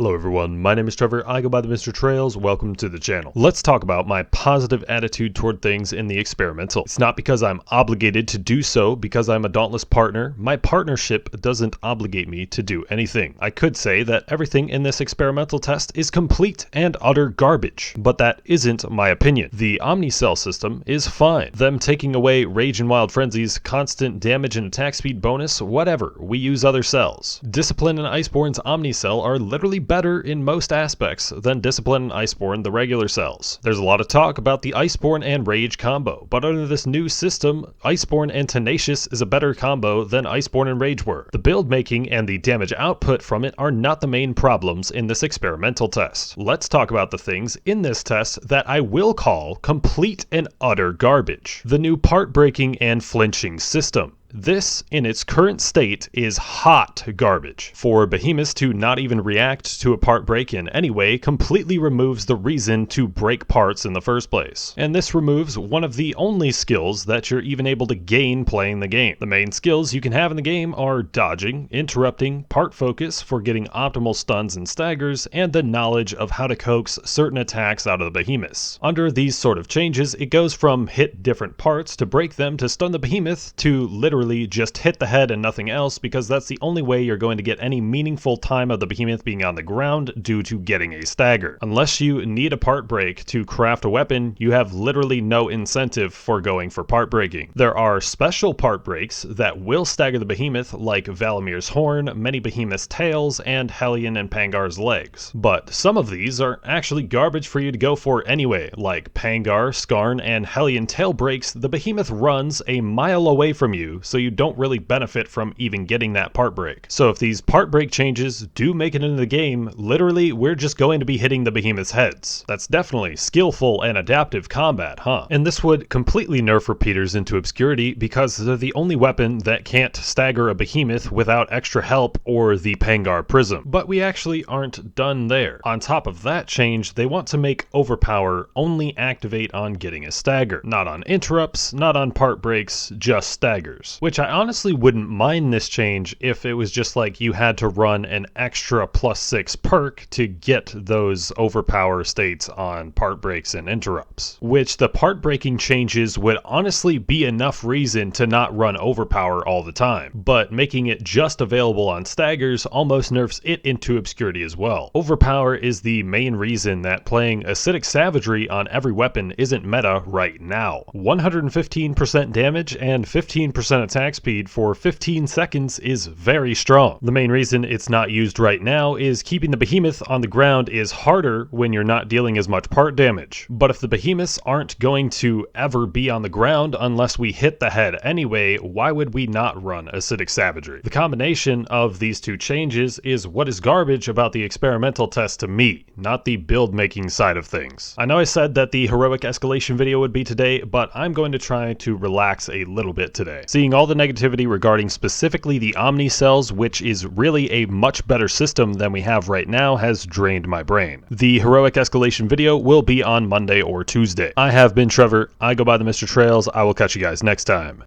Hello everyone, my name is Trevor, I go by the Mr. Trails, welcome to the channel. Let's talk about my positive attitude toward things in the experimental. It's not because I'm obligated to do so because I'm a Dauntless partner. My partnership doesn't obligate me to do anything. I could say that everything in this experimental test is complete and utter garbage, but that isn't my opinion. The Omnicell system is fine. Them taking away Rage and Wild Frenzy's constant damage and attack speed bonus, whatever, we use other cells. Discipline and Iceborne's Omnicell are literally better in most aspects than Discipline and Iceborne, the regular cells. There's a lot of talk about the Iceborne and Rage combo, but under this new system, Iceborne and Tenacious is a better combo than Iceborne and Rage were. The build making and the damage output from it are not the main problems in this experimental test. Let's talk about the things in this test that I will call complete and utter garbage. The new part breaking and flinching system. This, in its current state, is hot garbage. For behemoths to not even react to a part break in any way completely removes the reason to break parts in the first place. And this removes one of the only skills that you're even able to gain playing the game. The main skills you can have in the game are dodging, interrupting, part focus for getting optimal stuns and staggers, and the knowledge of how to coax certain attacks out of the behemoths. Under these sort of changes, it goes from hit different parts to break them to stun the behemoth to literally just hit the head and nothing else, because that's the only way you're going to get any meaningful time of the behemoth being on the ground due to getting a stagger. Unless you need a part break to craft a weapon, you have literally no incentive for going for part breaking. There are special part breaks that will stagger the behemoth, like Valamir's Horn, many behemoth's tails, and Hellion and Pangar's legs. But some of these are actually garbage for you to go for anyway, like Pangar, Skarn, and Hellion tail breaks. The behemoth runs a mile away from you, so you don't really benefit from even getting that part break. So if these part break changes do make it into the game, literally we're just going to be hitting the behemoth's heads. That's definitely skillful and adaptive combat, huh? And this would completely nerf repeaters into obscurity because they're the only weapon that can't stagger a behemoth without extra help or the Pangar Prism. But we actually aren't done there. On top of that change, they want to make Overpower only activate on getting a stagger. Not on interrupts, not on part breaks, just staggers. Which I honestly wouldn't mind this change if it was just like you had to run an extra +6 perk to get those overpower states on part breaks and interrupts. Which the part breaking changes would honestly be enough reason to not run overpower all the time. But making it just available on staggers almost nerfs it into obscurity as well. Overpower is the main reason that playing Acidic Savagery on every weapon isn't meta right now. 115% damage and 15% attack speed for 15 seconds is very strong. The main reason it's not used right now is keeping the behemoth on the ground is harder when you're not dealing as much part damage. But if the behemoths aren't going to ever be on the ground unless we hit the head anyway, why would we not run Acidic Savagery? The combination of these two changes is what is garbage about the experimental test to me, not the build making side of things. I know I said that the heroic escalation video would be today, but I'm going to try to relax a little bit today. Seeing all the negativity regarding specifically the Omnicells, which is really a much better system than we have right now, has drained my brain. The heroic escalation video will be on Monday or Tuesday. I have been Trevor, I go by the Mr. Trails, I will catch you guys next time.